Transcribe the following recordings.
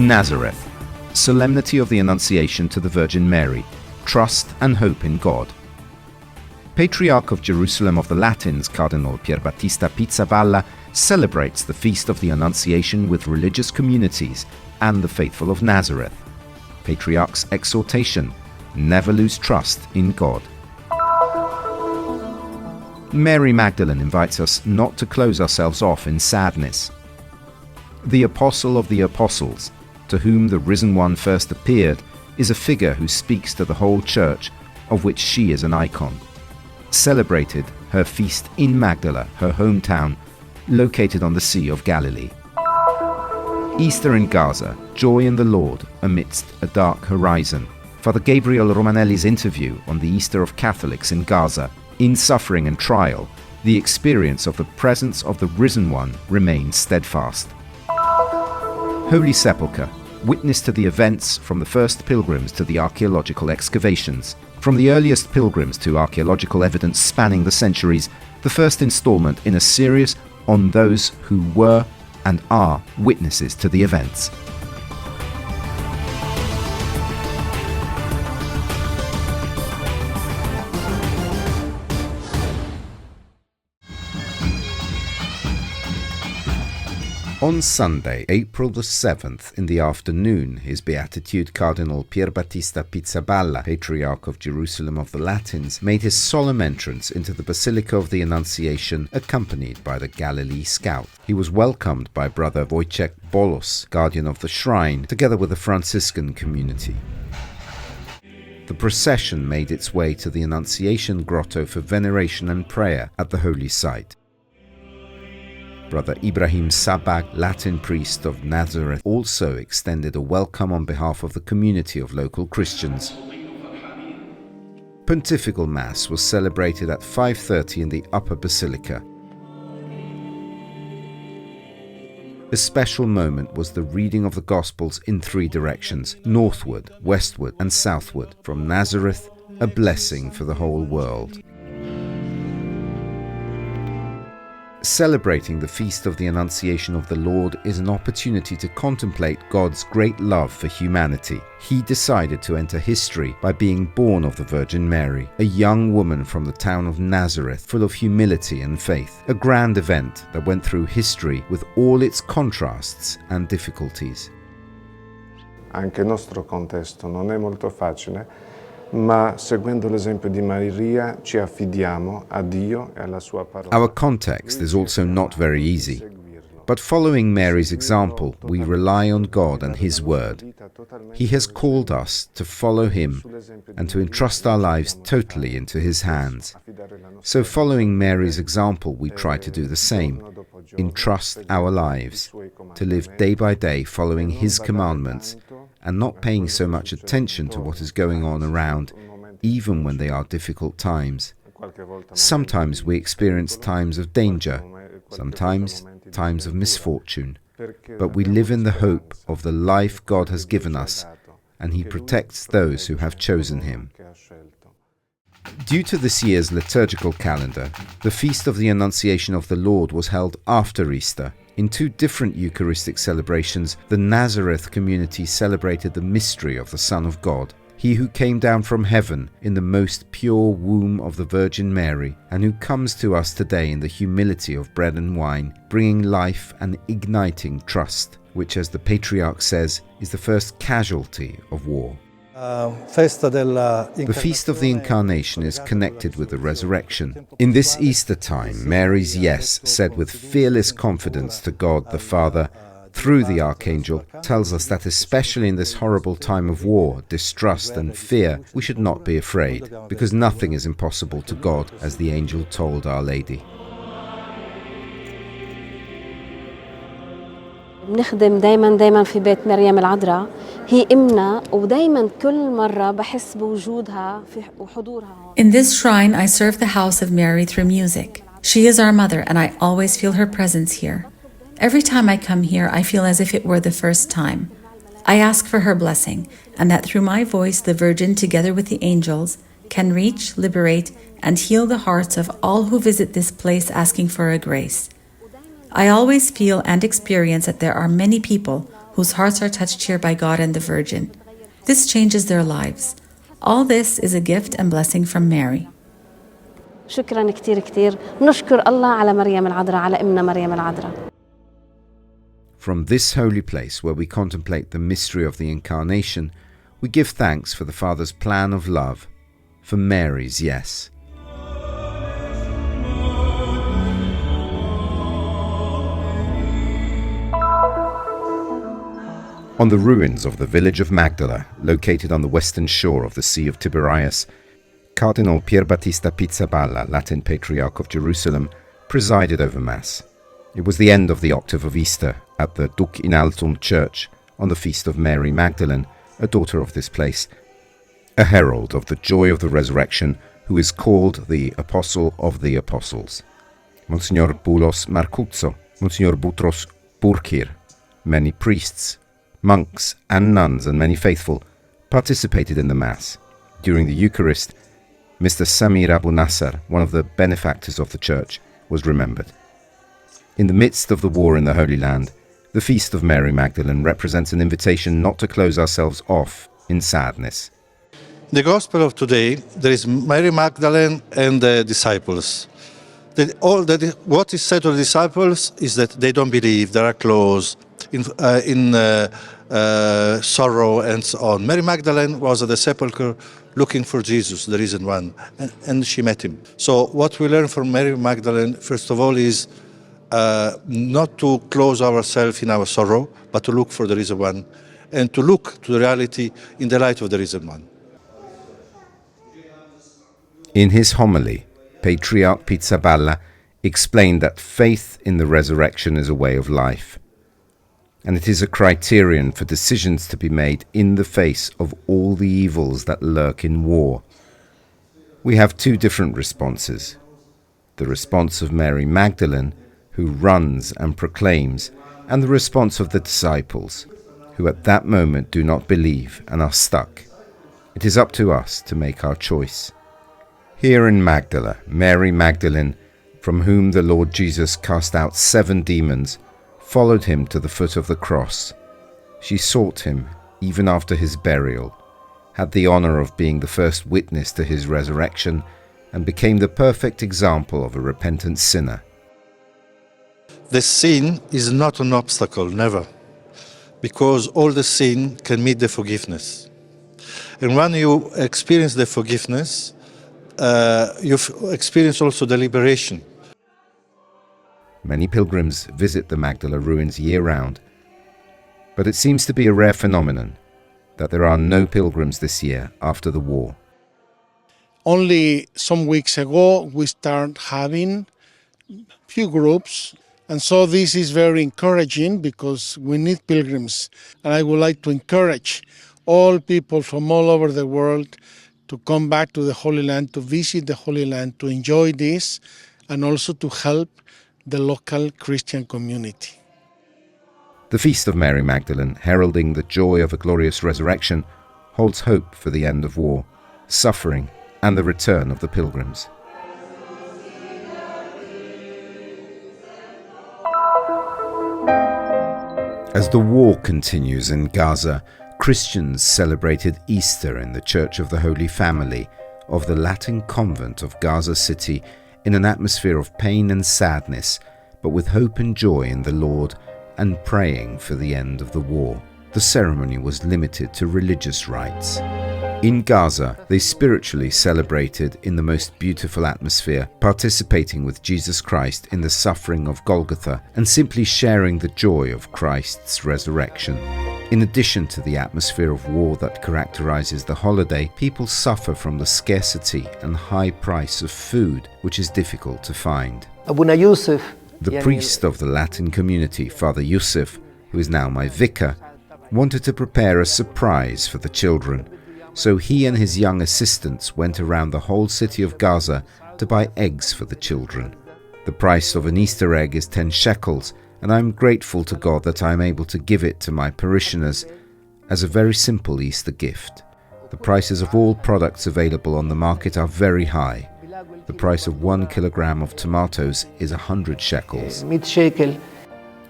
Nazareth, Solemnity of the Annunciation to the Virgin Mary, Trust and Hope in God. Patriarch of Jerusalem of the Latins, Cardinal Pierbattista Pizzaballa, celebrates the Feast of the Annunciation with religious communities and the faithful of Nazareth. Patriarch's exhortation: never lose trust in God. Mary Magdalene invites us not to close ourselves off in sadness. The Apostle of the Apostles, to whom the Risen One first appeared, is a figure who speaks to the whole Church, of which she is an icon. Celebrated her feast in Magdala, her hometown, located on the Sea of Galilee. Easter in Gaza, joy in the Lord amidst a dark horizon. Father Gabriel Romanelli's interview on the Easter of Catholics in Gaza. In suffering and trial, the experience of the presence of the Risen One remains steadfast. Holy Sepulcher, witness to the events from the first pilgrims to the archaeological excavations. From the earliest pilgrims to archaeological evidence spanning the centuries, the first installment in a series on those who were and are witnesses to the events. On Sunday, April the 7th, in the afternoon, His Beatitude Cardinal Pierbattista Pizzaballa, Patriarch of Jerusalem of the Latins, made his solemn entrance into the Basilica of the Annunciation, accompanied by the Galilee Scout. He was welcomed by Brother Wojciech Bolos, guardian of the shrine, together with the Franciscan community. The procession made its way to the Annunciation Grotto for veneration and prayer at the holy site. Brother Ibrahim Sabag, Latin priest of Nazareth, also extended a welcome on behalf of the community of local Christians. Pontifical Mass was celebrated at 5:30 in the Upper Basilica. A special moment was the reading of the Gospels in three directions: northward, westward, and southward. From Nazareth, a blessing for the whole world. Celebrating the Feast of the Annunciation of the Lord is an opportunity to contemplate God's great love for humanity. He decided to enter history by being born of the Virgin Mary, a young woman from the town of Nazareth, full of humility and faith. A grand event that went through history with all its contrasts and difficulties. Anche il nostro contesto non è molto facile, ma seguendo l'esempio di Maria ci affidiamo a Dio e alla sua parola. Our context is also not very easy, but following Mary's example, we rely on God and His Word. He has called us to follow Him and to entrust our lives totally into His hands. So following Mary's example, we try to do the same, entrust our lives, to live day by day following His commandments, and not paying so much attention to what is going on around, even when they are difficult times. Sometimes we experience times of danger, sometimes times of misfortune, but we live in the hope of the life God has given us, and He protects those who have chosen Him. Due to this year's liturgical calendar, the Feast of the Annunciation of the Lord was held after Easter. In two different Eucharistic celebrations, the Nazareth community celebrated the mystery of the Son of God, He who came down from heaven in the most pure womb of the Virgin Mary, and who comes to us today in the humility of bread and wine, bringing life and igniting trust, which, as the Patriarch says, is the first casualty of war. The Feast of the Incarnation is connected with the resurrection. In this Easter time, Mary's yes, said with fearless confidence to God the Father, through the Archangel, tells us that especially in this horrible time of war, distrust and fear, we should not be afraid, because nothing is impossible to God, as the angel told Our Lady. بنخدم دايما في بيت مريم العذراء هي إمنا ودايما كل مرة بحس بوجودها في وحضورها. In this shrine I serve the house of Mary through music. She is our mother and I always feel her presence here. Every time I come here I feel as if it were the first time. I ask for her blessing and that through my voice the Virgin together with the angels can reach, liberate and heal the hearts of all who visit this place asking for a grace. I always feel and experience that there are many people whose hearts are touched here by God and the Virgin. This changes their lives. All this is a gift and blessing from Mary. شكراً كتير كتير نشكر الله على مريم العذراء على أمنا مريم العذراء. From this holy place where we contemplate the mystery of the Incarnation, we give thanks for the Father's plan of love, for Mary's yes. On the ruins of the village of Magdala, located on the western shore of the Sea of Tiberias, Cardinal Pierbattista Pizzaballa, Latin Patriarch of Jerusalem, presided over Mass. It was the end of the octave of Easter at the Duc in Altum church on the feast of Mary Magdalene, a daughter of this place, a herald of the joy of the resurrection, who is called the Apostle of the Apostles. Monsignor Boulos Marcuzzo, Monsignor Boutros Burkir, many priests, monks and nuns and many faithful participated in the Mass. During the Eucharist, Mr. Samir Abu Nasser, one of the benefactors of the church, was remembered. In the midst of the war in the Holy Land, the Feast of Mary Magdalene represents an invitation not to close ourselves off in sadness. The Gospel of today, there is Mary Magdalene and the disciples. What is said to the disciples is that they don't believe, they are closed, in sorrow and so on. Mary Magdalene was at the sepulchre looking for Jesus, the risen one, and she met him. So what we learn from Mary Magdalene, first of all, is not to close ourselves in our sorrow, but to look for the risen one, and to look to the reality in the light of the risen one. In his homily, Patriarch Pizzaballa explained that faith in the resurrection is a way of life, and it is a criterion for decisions to be made in the face of all the evils that lurk in war. We have two different responses. The response of Mary Magdalene, who runs and proclaims, and the response of the disciples, who at that moment do not believe and are stuck. It is up to us to make our choice. Here in Magdala, Mary Magdalene, from whom the Lord Jesus cast out 7 demons, followed him to the foot of the cross. She sought him even after his burial, had the honor of being the first witness to his resurrection, and became the perfect example of a repentant sinner. The sin is not an obstacle, never, because all the sin can meet the forgiveness. And when you experience the forgiveness, you experience also the liberation. Many pilgrims visit the Magdala ruins year-round, but it seems to be a rare phenomenon that there are no pilgrims this year after the war. Only some weeks ago we started having few groups, and so this is very encouraging because we need pilgrims, and I would like to encourage all people from all over the world to come back to the Holy Land, to visit the Holy Land, to enjoy this, and also to help the local Christian community. The Feast of Mary Magdalene, heralding the joy of a glorious resurrection, holds hope for the end of war, suffering, and the return of the pilgrims. As the war continues in Gaza, Christians celebrated Easter in the Church of the Holy Family of the Latin Convent of Gaza City in an atmosphere of pain and sadness, but with hope and joy in the Lord and praying for the end of the war. The ceremony was limited to religious rites. In Gaza, they spiritually celebrated in the most beautiful atmosphere, participating with Jesus Christ in the suffering of Golgotha and simply sharing the joy of Christ's resurrection. In addition to the atmosphere of war that characterizes the holiday, people suffer from the scarcity and high price of food, which is difficult to find. The priest of the Latin community, Father Yusuf, who is now my vicar, wanted to prepare a surprise for the children, so he and his young assistants went around the whole city of Gaza to buy eggs for the children. The price of an Easter egg is 10 shekels, and I'm grateful to God that I'm able to give it to my parishioners as a very simple Easter gift. The prices of all products available on the market are very high. The price of 1 kilogram of tomatoes is 100 shekels.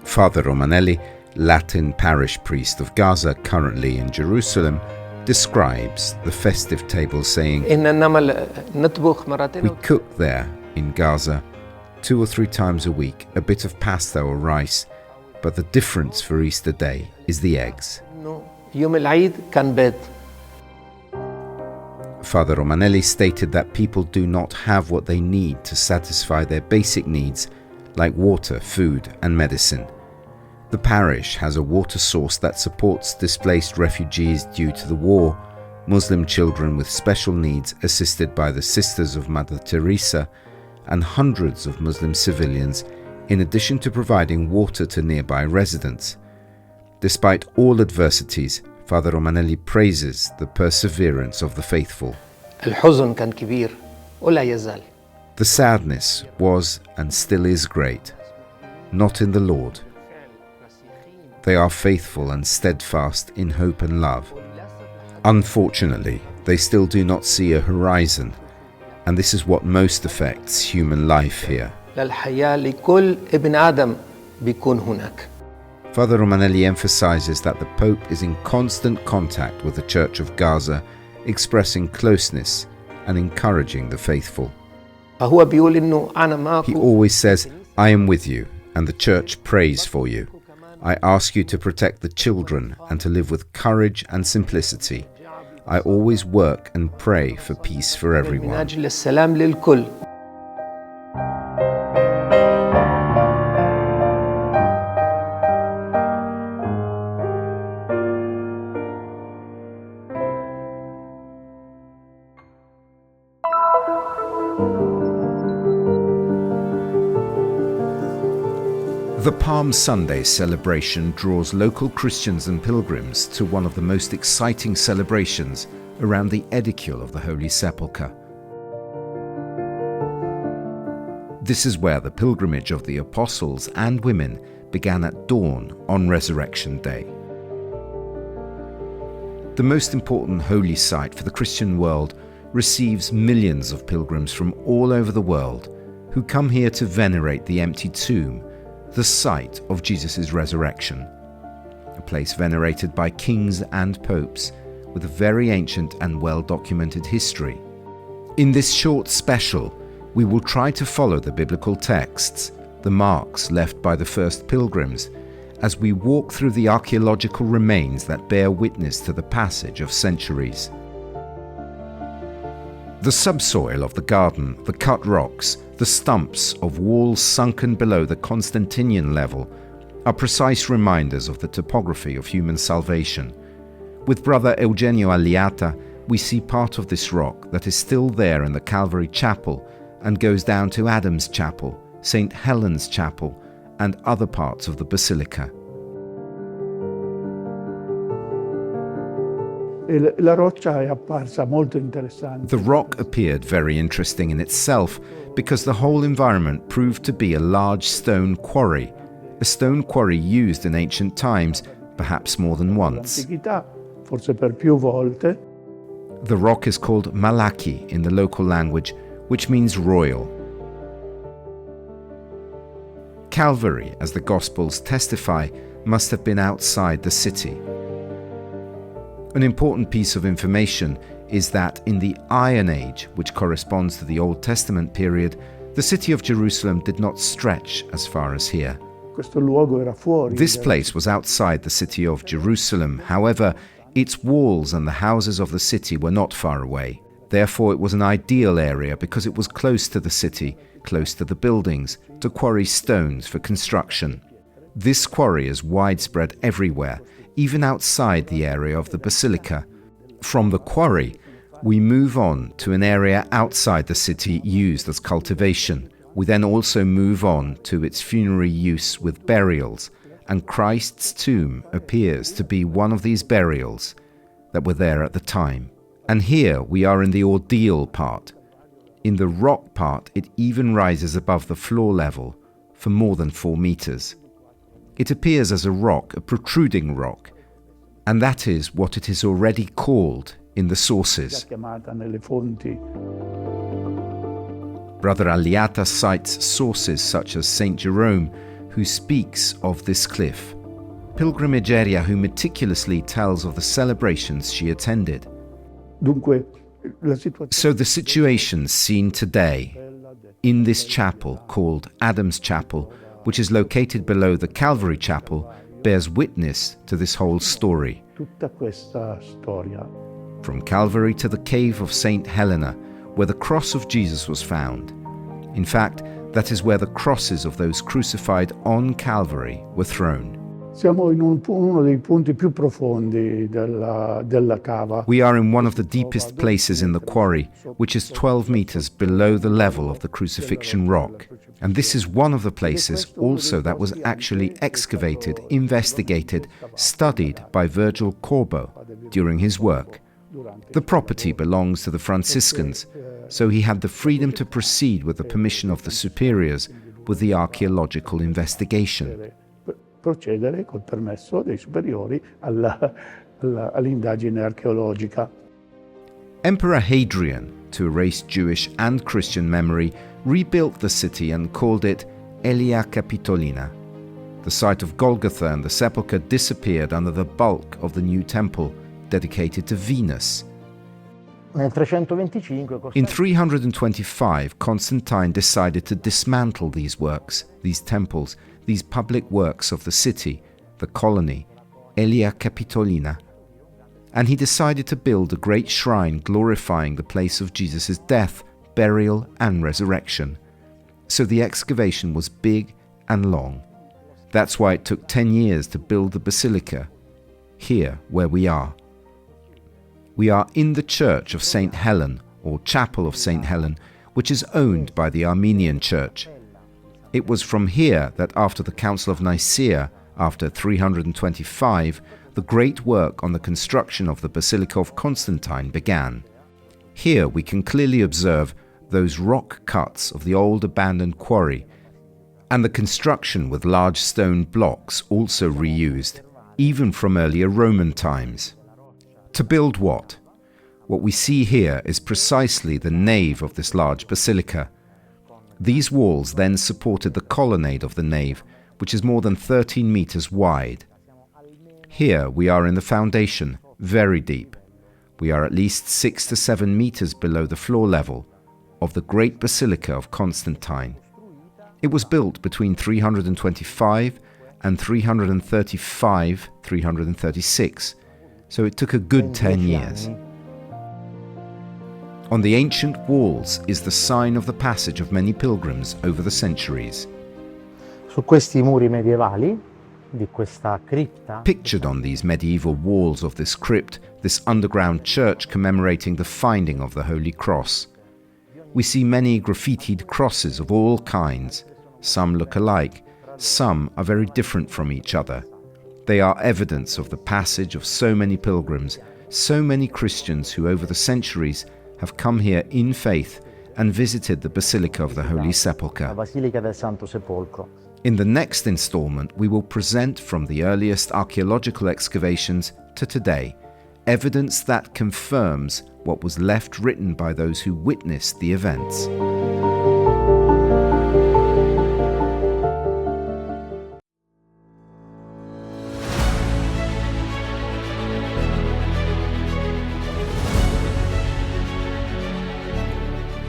Father Romanelli Latin parish priest of Gaza, currently in Jerusalem, describes the festive table saying, "We cook there, in Gaza, 2 or 3 times a week, a bit of pasta or rice, but the difference for Easter Day is the eggs." Father Romanelli stated that people do not have what they need to satisfy their basic needs, like water, food and medicine. The parish has a water source that supports displaced refugees due to the war, Muslim children with special needs assisted by the Sisters of Mother Teresa, and hundreds of Muslim civilians, in addition to providing water to nearby residents. Despite all adversities, Father Romanelli praises the perseverance of the faithful. The sadness was and still is great, not in the Lord. They are faithful and steadfast in hope and love. Unfortunately, they still do not see a horizon, and this is what most affects human life here. Father Romanelli emphasizes that the Pope is in constant contact with the Church of Gaza, expressing closeness and encouraging the faithful. He always says, "I am with you, and the Church prays for you. I ask you to protect the children and to live with courage and simplicity. I always work and pray for peace for everyone." The Palm Sunday celebration draws local Christians and pilgrims to one of the most exciting celebrations around the edicule of the Holy Sepulcher. This is where the pilgrimage of the apostles and women began at dawn on Resurrection Day. The most important holy site for the Christian world receives millions of pilgrims from all over the world who come here to venerate the empty tomb, the site of Jesus' resurrection, a place venerated by kings and popes with a very ancient and well-documented history. In this short special, we will try to follow the biblical texts, the marks left by the first pilgrims, as we walk through the archaeological remains that bear witness to the passage of centuries. The subsoil of the garden, the cut rocks, the stumps of walls sunken below the Constantinian level are precise reminders of the topography of human salvation. With Brother Eugenio Alliata, we see part of this rock that is still there in the Calvary Chapel and goes down to Adam's Chapel, St. Helen's Chapel, and other parts of the Basilica. The rock appeared very interesting in itself because the whole environment proved to be a large stone quarry, a stone quarry used in ancient times, perhaps more than once. The rock is called Malaki in the local language, which means royal. Calvary, as the Gospels testify, must have been outside the city. An important piece of information is that in the Iron Age, which corresponds to the Old Testament period, the city of Jerusalem did not stretch as far as here. This place was outside the city of Jerusalem. However, its walls and the houses of the city were not far away. Therefore, it was an ideal area because it was close to the city, close to the buildings, to quarry stones for construction. This quarry is widespread everywhere, even outside the area of the Basilica. From the quarry, we move on to an area outside the city used as cultivation. We then also move on to its funerary use with burials, and Christ's tomb appears to be one of these burials that were there at the time. And here we are in the ordeal part. In the rock part, it even rises above the floor level for more than 4 meters. It appears as a rock, a protruding rock, and that is what it is already called in the sources. Brother Alliata cites sources such as St. Jerome, who speaks of this cliff. pilgrimageria who meticulously tells of the celebrations she attended. So the situation seen today in this chapel called Adam's Chapel, which is located below the Calvary Chapel, bears witness to this whole story. From Calvary to the cave of St. Helena, where the cross of Jesus was found. In fact, that is where the crosses of those crucified on Calvary were thrown. We are in one of the deepest places in the quarry, which is 12 meters below the level of the crucifixion rock. And this is one of the places also that was actually excavated, investigated, studied by Virgil Corbo during his work. The property belongs to the Franciscans, so he had the freedom to proceed with the permission of the superiors with the archaeological investigation. Procedere col permesso dei superiori all'indagine archeologica. Emperor Hadrian, to erase Jewish and Christian memory, rebuilt the city and called it Aelia Capitolina. The site of Golgotha and the sepulchre disappeared under the bulk of the new temple dedicated to Venus. In 325, Constantine decided to dismantle these works, these temples, these public works of the city, the colony, Aelia Capitolina, and he decided to build a great shrine glorifying the place of Jesus' death, burial, and resurrection. So the excavation was big and long. That's why it took 10 years to build the basilica, here where we are. We are in the church of St. Helen, or Chapel of St. Helen, which is owned by the Armenian Church. It was from here that after the Council of Nicaea, after 325, the great work on the construction of the Basilica of Constantine began. Here we can clearly observe those rock cuts of the old abandoned quarry, and the construction with large stone blocks also reused, even from earlier Roman times. To build what? What we see here is precisely the nave of this large basilica. These walls then supported the colonnade of the nave, which is more than 13 meters wide. Here we are in the foundation, very deep. We are at least 6 to 7 meters below the floor level of the great Basilica of Constantine. It was built between 325 and 336, so it took a good 10 years. On the ancient walls is the sign of the passage of many pilgrims over the centuries. Su questi muri medievali di questa cripta, pictured on these medieval walls of this crypt, this underground church commemorating the finding of the Holy Cross, we see many graffitied crosses of all kinds. Some look alike, some are very different from each other. They are evidence of the passage of so many pilgrims, so many Christians who over the centuries have come here in faith and visited the Basilica of the Holy Sepulcher. la Basilica del Santo Sepolcro. In the next installment, we will present from the earliest archaeological excavations to today, evidence that confirms what was left written by those who witnessed the events.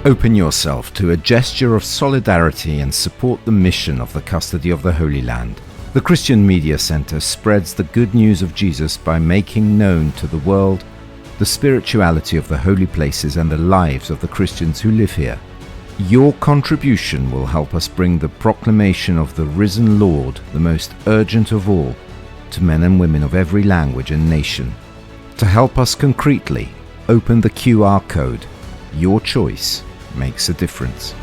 Open yourself to a gesture of solidarity and support the mission of the Custody of the Holy Land. The Christian Media Center spreads the good news of Jesus by making known to the world the spirituality of the holy places and the lives of the Christians who live here. Your contribution will help us bring the proclamation of the risen Lord, the most urgent of all, to men and women of every language and nation. To help us concretely, open the QR code. Your choice makes a difference.